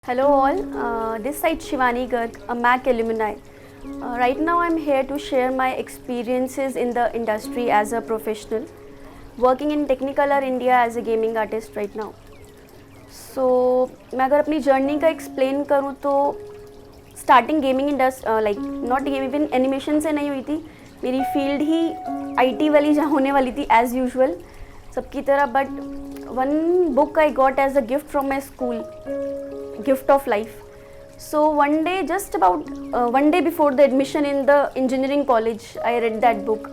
Hello all, this side Shivani Garg, a MAC alumni. Right now I'm here to share my experiences in the industry as a professional, working in Technicolor India as a gaming artist right now. So मैं अगर अपनी journey का explain करूँ तो starting gaming industry like not even animation से नहीं हुई थी. मेरी फील्ड ही IT वाली जहाँ होने वाली थी एज़ यूजुअल सबकी तरह. But one book I got as a gift from my school, gift of life. So one day, just about one day before the admission in the engineering college, I read that book,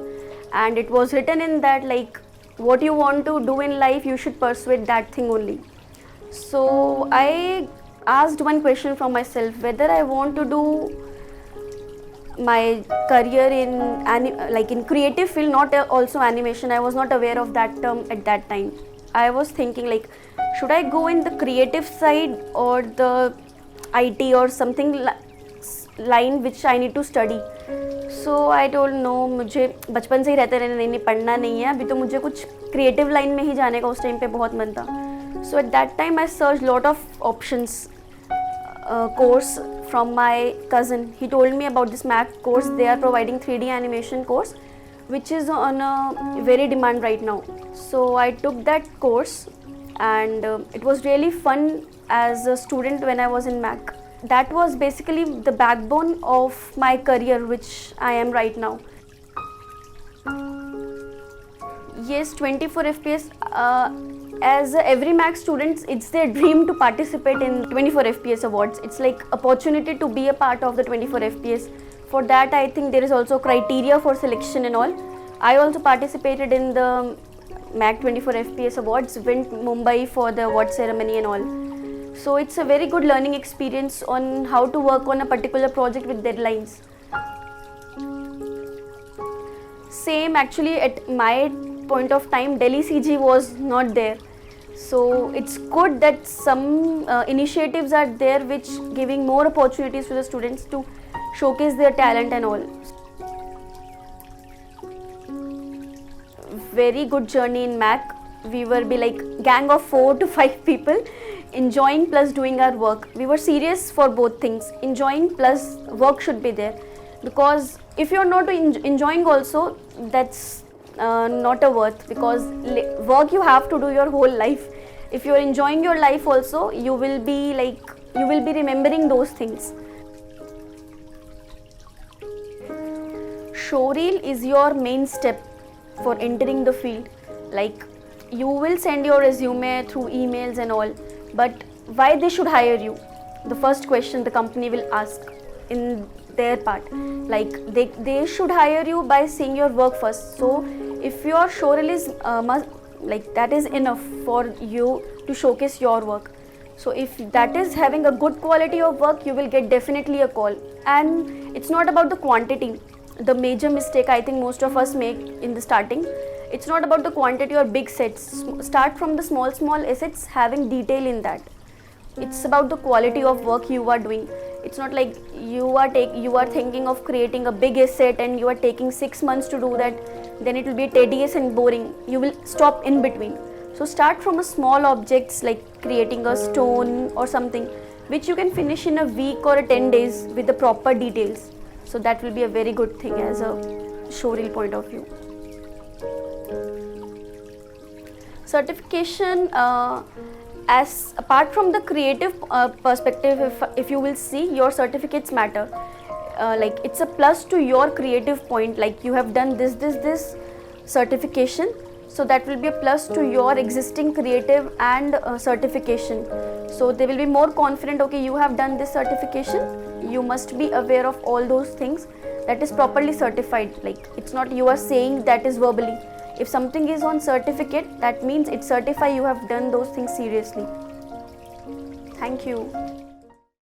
and it was written in that like what you want to do in life, you should pursue that thing only. So I asked one question from myself, whether I want to do my career in creative field, not also animation. I was not aware of that term at that time. I was thinking like, should I go in the creative side or the IT or something line which I need to study. So I told no, मुझे बचपन से ही रहते रहने नहीं पढ़ना नहीं है, अभी तो मुझे कुछ क्रिएटिव लाइन में ही जाने का उस टाइम पे बहुत मन था. So at that time I searched lot of options course from my cousin. He told me about this MAC course. They are providing 3D animation course which is on a very demand right now. So I took that course and it was really fun as a student when I was in MAC. That was basically the backbone of my career which I am right now. Yes, 24 FPS. As every MAC student, it's their dream to participate in 24 FPS awards. It's like opportunity to be a part of the 24 FPS. For that, I think there is also criteria for selection and all. I also participated in the MAC 24 FPS awards, went Mumbai for the award ceremony and all. So it's a very good learning experience on how to work on a particular project with deadlines. Same actually at my point of time, Delhi CG was not there. So it's good that some initiatives are there which giving more opportunities to the students to showcase their talent and all. Very good journey in MAC. We were be like gang of 4 to 5 people, enjoying plus doing our work. We were serious for both things. Enjoying plus work should be there, because if you're not enjoying also, that's not a worth, because work you have to do your whole life. If you're enjoying your life also, you will be remembering those things. Showreel is your main step for entering the field. Like you will send your resume through emails and all, but why they should hire you? The first question the company will ask in their part. Like they should hire you by seeing your work first. So if your showreel is that is enough for you to showcase your work. So if that is having a good quality of work, you will get definitely a call. And it's not about the quantity. The major mistake I think most of us make in the starting, it's not about the quantity or big sets. Start from the small assets having detail in that. It's about the quality of work you are doing. It's not like you are thinking of creating a big asset and you are taking 6 months to do that. Then it will be tedious and boring. You will stop in between. So start from a small objects like creating a stone or something which you can finish in a week or 10 days with the proper details. So that will be a very good thing as a showreel point of view. Certification, as apart from the creative perspective, if you will see, your certificates matter. Like it's a plus to your creative point, like you have done this certification, so that will be a plus to your existing creative and certification. So they will be more confident, okay, you have done this certification, you must be aware of all those things, that is properly certified. Like it's not you are saying that is verbally. If something is on certificate, that means it's certified you have done those things seriously. Thank you.